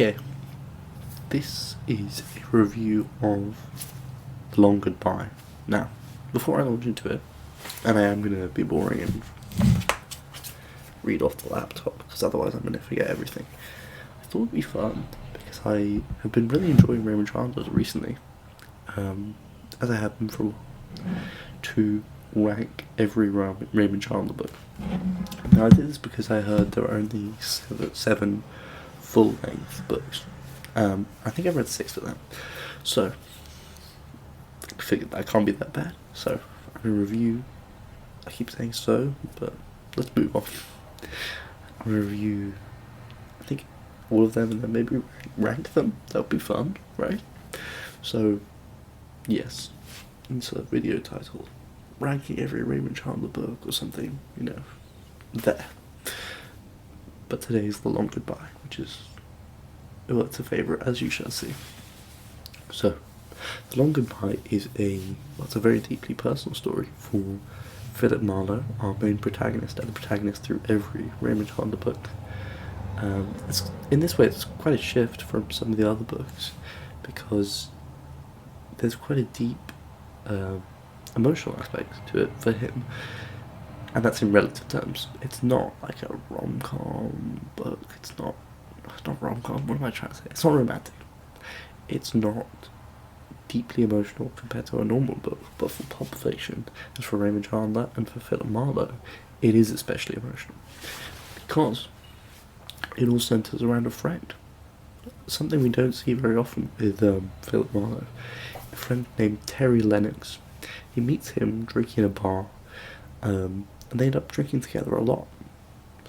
Okay, this is a review of The Long Goodbye. Now, before I launch into it, and I am going to be boring and read off the laptop, because otherwise I'm going to forget everything, I thought it would be fun, because I have been really enjoying Raymond Chandler recently, as I have been for a while, to rank every Raymond Chandler book. Now I did this because I heard there are only seven full-length books. I think I've read 6 of them, so I figured that can't be that bad. So I'm going to review, I keep saying so, but let's move on. I'm going to review, I think, all of them and then maybe rank them. That would be fun, right? So, yes, insert video title, ranking every Raymond Chandler book or something, you know, there. But today is The Long Goodbye, which is, well, it's a favourite, as you shall see. So, The Long Goodbye is it's a very deeply personal story for Philip Marlowe, our main protagonist, and the protagonist through every Raymond Chandler book. In this way, it's quite a shift from some of the other books, because there's quite a deep emotional aspect to it for him, and that's in relative terms. It's not like a rom-com book, it's not rom-com, what am I trying to say? It's not romantic. It's not deeply emotional compared to a normal book, but for Pulp Fiction, and for Raymond Chandler, and for Philip Marlowe, it is especially emotional. Because it all centres around a friend. Something we don't see very often with Philip Marlowe. A friend named Terry Lennox. He meets him drinking in a bar, and they end up drinking together a lot.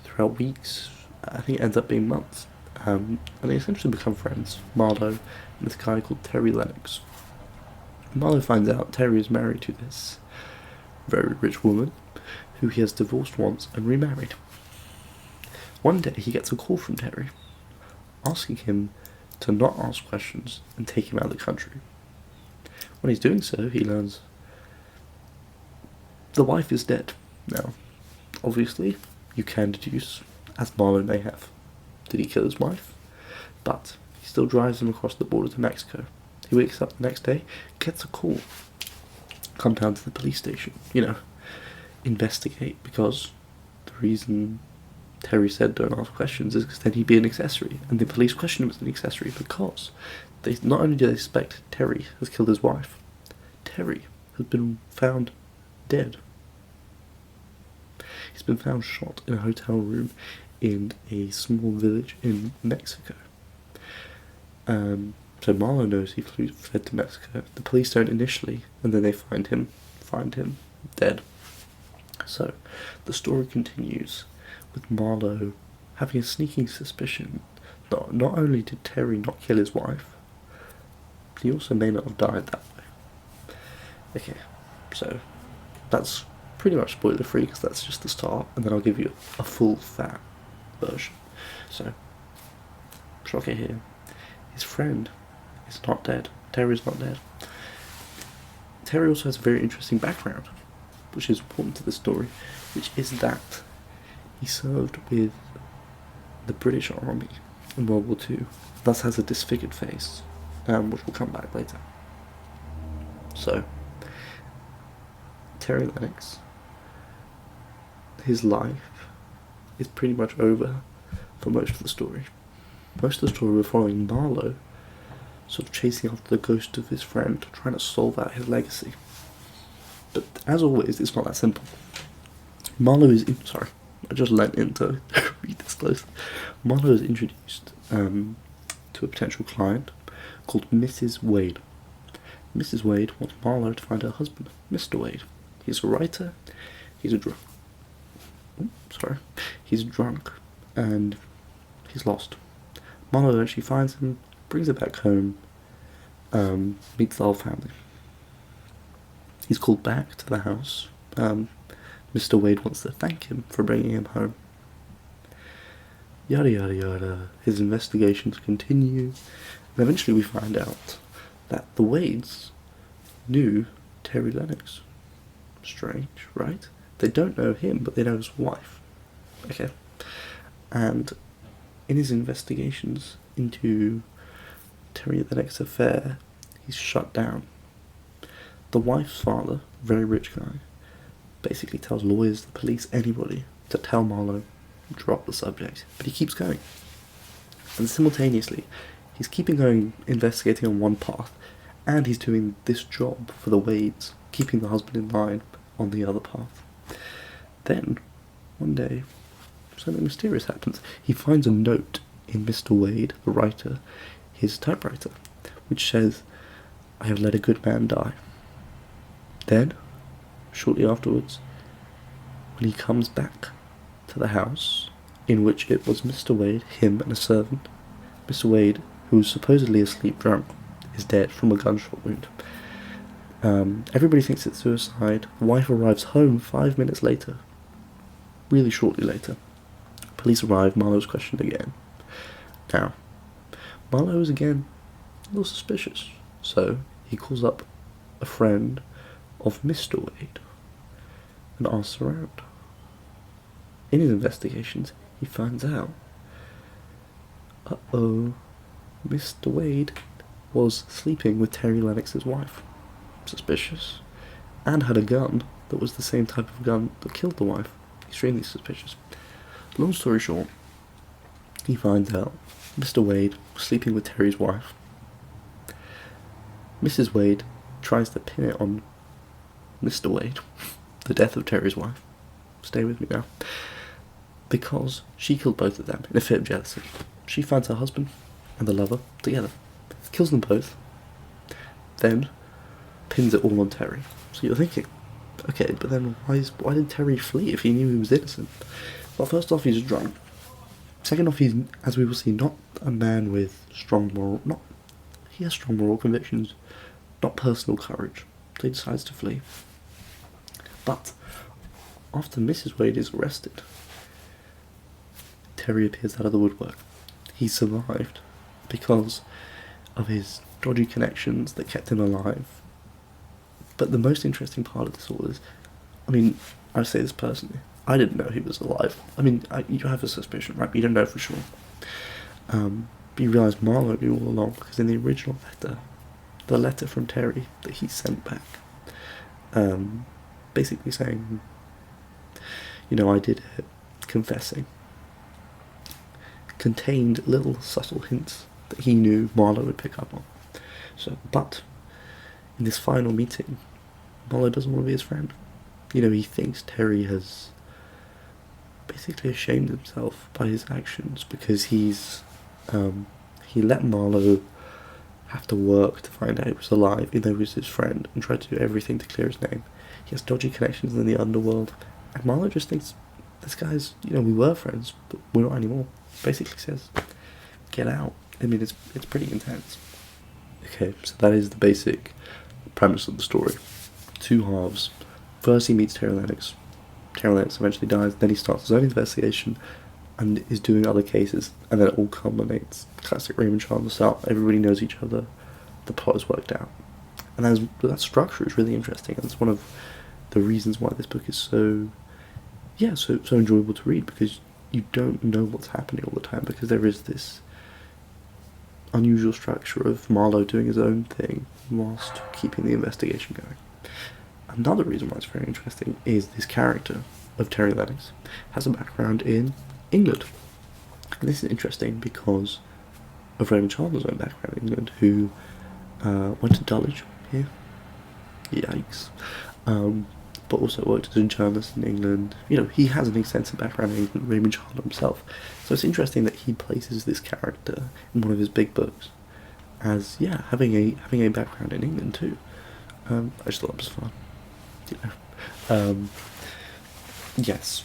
Throughout weeks, I think it ends up being months. And they essentially become friends, Marlowe and this guy called Terry Lennox. Marlowe finds out Terry is married to this very rich woman, who he has divorced once and remarried. One day he gets a call from Terry, asking him to not ask questions and take him out of the country. When he's doing so, he learns the wife is dead. Now, obviously, you can deduce, as Marlowe may have, did he kill his wife? But he still drives him across the border to Mexico. He wakes up the next day, gets a call. Come down to the police station, investigate, because the reason Terry said don't ask questions is because then he'd be an accessory, and the police question him as an accessory because they not only do they suspect Terry has killed his wife, Terry has been found dead. He's been found shot in a hotel room in a small village in Mexico. So Marlowe knows he fled to Mexico. The police don't initially, and then they find him dead. So the story continues with Marlowe having a sneaking suspicion that not only did Terry not kill his wife, but he also may not have died that way. Okay, so that's pretty much spoiler free because that's just the start, and then I'll give you a full fat version. So, shocker here, his friend is not dead. Terry's not dead. Terry also has a very interesting background, which is important to the story, which is that he served with the British Army in World War II, thus has a disfigured face, which will come back later. So, Terry Lennox, his life is pretty much over for most of the story. Most of the story we're following Marlowe sort of chasing after the ghost of his friend, trying to solve out his legacy. But as always, it's not that simple. Marlowe is I just leant in to read this close. Marlowe is introduced to a potential client called Mrs. Wade. Mrs. Wade wants Marlowe to find her husband, Mr. Wade. He's a writer, he's a he's drunk, and he's lost. Marlowe eventually finds him, brings him back home, meets the whole family. He's called back to the house. Mr. Wade wants to thank him for bringing him home. Yada yada yada. His investigations continue, and eventually we find out that the Wades knew Terry Lennox. Strange, right? They don't know him, but they know his wife. Okay. And in his investigations into Terry Lennox's affair, he's shut down. The wife's father, a very rich guy, basically tells lawyers, the police, anybody to tell Marlowe, drop the subject. But he keeps going. And simultaneously, he's keeping going, investigating on one path, and he's doing this job for the Wades, keeping the husband in line on the other path. Then, one day, something mysterious happens. He finds a note in Mr. Wade, the writer, his typewriter, which says, "I have let a good man die." Then, shortly afterwards, when he comes back to the house, in which it was Mr. Wade, him and a servant, Mr. Wade, who was supposedly asleep drunk, is dead from a gunshot wound. Everybody thinks it's suicide. The wife arrives home 5 minutes later, really shortly later. Police arrive, Marlowe's questioned again. Now, Marlowe is again a little suspicious, so he calls up a friend of Mr. Wade and asks around. In his investigations, he finds out, Mr. Wade was sleeping with Terry Lennox's wife. Suspicious. And had a gun that was the same type of gun that killed the wife. Extremely suspicious. Long story short, he finds out Mr. Wade was sleeping with Terry's wife. Mrs. Wade tries to pin it on Mr. Wade, the death of Terry's wife. Stay with me now. Because she killed both of them in a fit of jealousy. She finds her husband and the lover together, kills them both, then pins it all on Terry. So you're thinking, okay, but then why did Terry flee if he knew he was innocent? Well, first off, he's drunk. Second off, he's, as we will see, not a man with he has strong moral convictions, not personal courage. So he decides to flee. But after Mrs. Wade is arrested, Terry appears out of the woodwork. He survived because of his dodgy connections that kept him alive. But the most interesting part of this all is, I say this personally, I didn't know he was alive. You have a suspicion, right? But you don't know for sure. But you realise Marlowe knew all along, because in the original letter, the letter from Terry that he sent back, basically saying, I did it, confessing, contained little subtle hints that he knew Marlowe would pick up on. But in this final meeting, Marlowe doesn't want to be his friend. He thinks Terry has basically ashamed himself by his actions because he let Marlowe have to work to find out he was alive, even though he was his friend, and tried to do everything to clear his name. He has dodgy connections in the underworld, and Marlowe just thinks, this guy's, we were friends, but we're not anymore. Basically says, get out. It's pretty intense. Okay, so that is the basic premise of the story. Two halves. First he meets Terry Lennox. Terry Lennox eventually dies, then he starts his own investigation and is doing other cases, and then it all culminates. Classic Raymond Chandler style. Everybody knows each other. The plot is worked out. And that structure is really interesting, and it's one of the reasons why this book is so enjoyable to read, because you don't know what's happening all the time, because there is this unusual structure of Marlowe doing his own thing whilst keeping the investigation going. Another reason why it's very interesting is this character of Terry Lennox has a background in England. And this is interesting because of Raymond Chandler's own background in England, who went to Dulwich here. Yikes. But also worked as a journalist in England. He has an extensive background in England, Raymond Chandler himself. So it's interesting that he places this character in one of his big books as, having a background in England too. I just thought it was fun. Yes.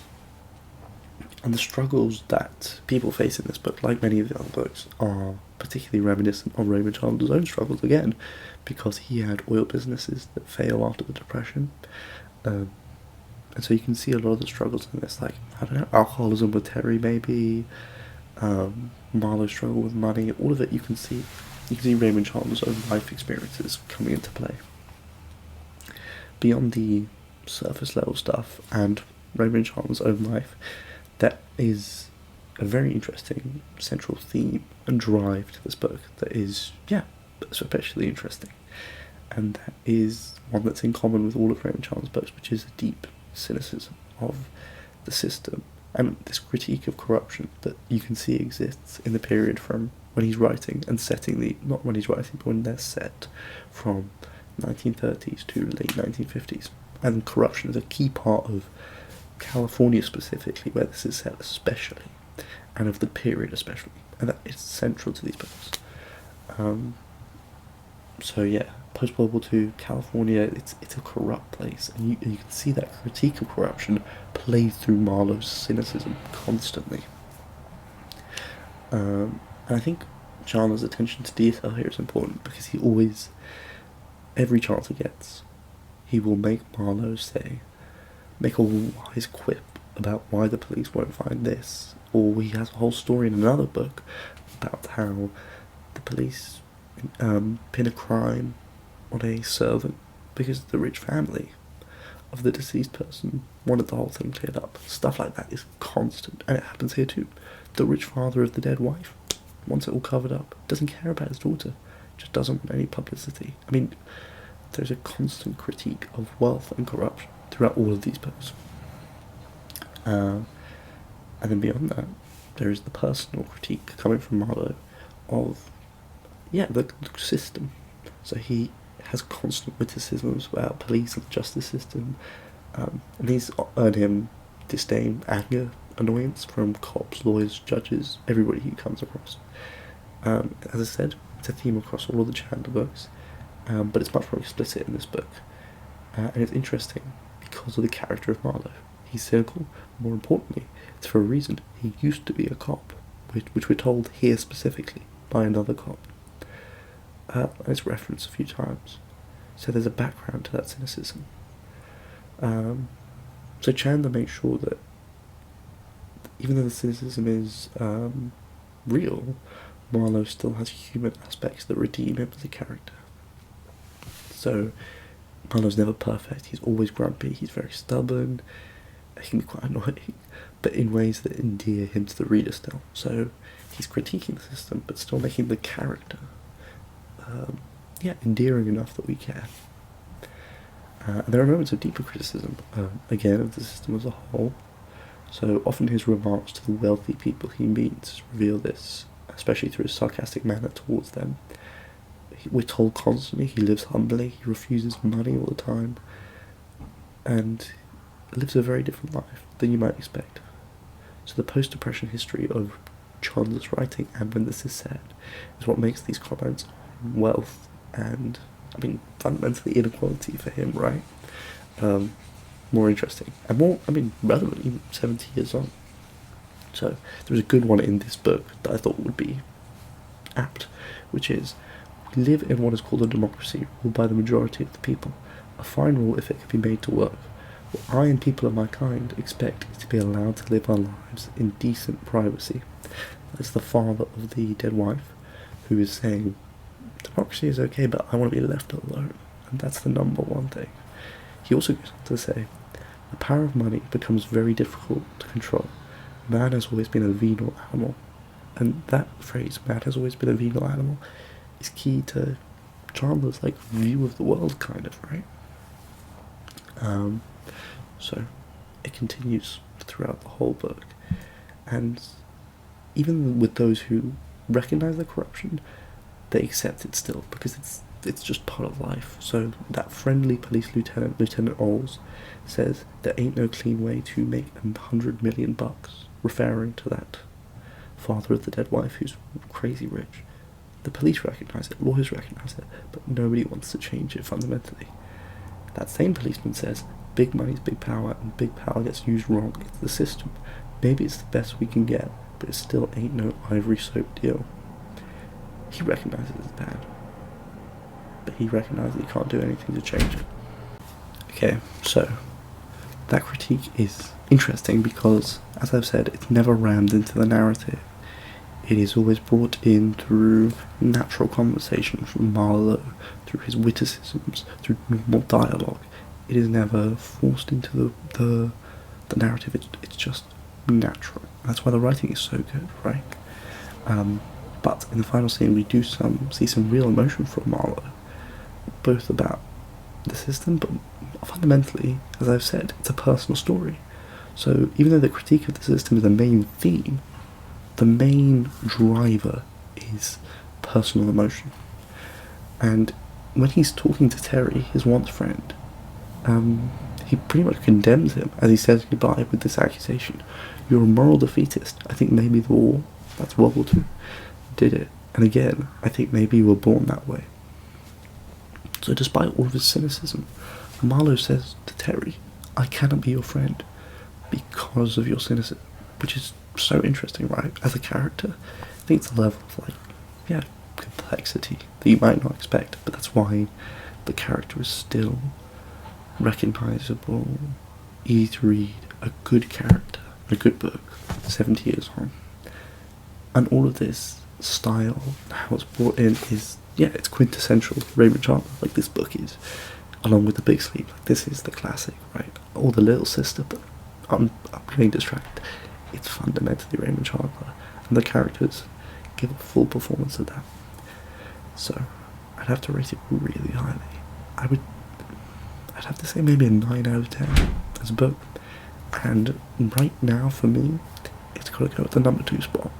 And the struggles that people face in this book, like many of the other books, are particularly reminiscent of Raymond Chandler's own struggles again, because he had oil businesses that failed after the Depression. And so you can see a lot of the struggles in this, like, alcoholism with Terry maybe, Marlowe's struggle with money, all of it you can see Raymond Chandler's own life experiences coming into play. Beyond the surface level stuff and Raymond Chandler's own life, that is a very interesting central theme and drive to this book that is, especially interesting. And that is one that's in common with all of Raymond Chandler's books, which is a deep cynicism of the system and this critique of corruption that you can see exists in the period from when he's writing and setting not when he's writing, but when they're set, from 1930s to late 1950s. And corruption is a key part of California specifically, where this is set especially, and of the period especially, and that is central to these books. Post-World War II, California, it's a corrupt place, and you can see that critique of corruption played through Marlowe's cynicism constantly. And I think Chandler's attention to detail here is important, because he always, every chance he gets, he will make Marlowe make a wise quip about why the police won't find this, or he has a whole story in another book about how the police pin a crime on a servant because the rich family of the deceased person wanted the whole thing cleared up. Stuff like that is constant, and it happens here too. The rich father of the dead wife wants it all covered up, doesn't care about his daughter, just doesn't want any publicity. I mean, there's a constant critique of wealth and corruption throughout all of these books. And then beyond that, there is the personal critique coming from Marlowe of, the system. So he has constant witticisms about police and the justice system, and these earn him disdain, anger, annoyance from cops, lawyers, judges, everybody he comes across. As I said, it's a theme across all of the Chandler books, but it's much more explicit in this book, and it's interesting because of the character of Marlowe. He's cynical. More importantly, it's for a reason. He used to be a cop, which we're told here specifically by another cop. And it's referenced a few times. So there's a background to that cynicism. So Chandler makes sure that even though the cynicism is real, Marlowe still has human aspects that redeem him as a character. So Marlowe's never perfect. He's always grumpy. He's very stubborn. He can be quite annoying, but in ways that endear him to the reader still. So he's critiquing the system, but still making the character endearing enough that we care. There are moments of deeper criticism, again, of the system as a whole. So often his remarks to the wealthy people he meets reveal this, especially through his sarcastic manner towards them. We're told constantly he lives humbly, he refuses money all the time, and lives a very different life than you might expect. So the post-depression history of Chandler's writing, and when this is said, is what makes these comments on wealth and, fundamentally inequality for him, right? More interesting and more, relevant even 70 years on. So there was a good one in this book that I thought would be apt, which is, we live in what is called a democracy, ruled by the majority of the people. A fine rule if it can be made to work. What I and people of my kind expect is to be allowed to live our lives in decent privacy. That's the father of the dead wife, who is saying, democracy is okay, but I want to be left alone. And that's the number one thing. He also goes on to say, the power of money becomes very difficult to control. Man has always been a venal animal. And that phrase, man has always been a venal animal, is key to Chandler's view of the world, kind of, right? So it continues throughout the whole book, and even with those who recognise the corruption, they accept it still, because it's just part of life. So that friendly police lieutenant, Lieutenant Oles, says there ain't no clean way to make $100 million, referring to that father of the dead wife who's crazy rich. The police recognise it, lawyers recognise it, but nobody wants to change it fundamentally. That same policeman says, big money's big power, and big power gets used wrong. It's the system. Maybe it's the best we can get, but it still ain't no ivory soap deal. He recognises it's bad, but he recognises he can't do anything to change it. Okay, so that critique is interesting because, as I've said, it's never rammed into the narrative. It is always brought in through natural conversation from Marlowe, through his witticisms, through normal dialogue. It is never forced into the narrative. It's just natural. That's why the writing is so good, right? But in the final scene, we do see some real emotion from Marlowe, both about the system, but fundamentally, as I've said, it's a personal story. So even though the critique of the system is the main theme, the main driver is personal emotion. And when he's talking to Terry, his once friend, he pretty much condemns him as he says goodbye with this accusation. You're a moral defeatist. I think maybe the war, that's World War II, did it. And again, I think maybe you were born that way. So despite all of his cynicism, Marlowe says to Terry, I cannot be your friend because of your cynicism, which is so interesting, right? As a character, I think it's a level of complexity that you might not expect, but that's why the character is still recognisable, easy to read, a good character, a good book, 70 years on. And all of this style, how it's brought in is, it's quintessential Raymond Chandler, like this book is, along with The Big Sleep, like this is the classic, right? Or The Little Sister, but I'm getting distracted. It's fundamentally Raymond Chandler, and the characters give a full performance of that. So, I'd have to rate it really highly. I'd have to say maybe a 9 out of 10 as a book. And right now, for me, it's got to go at the number 2 spot.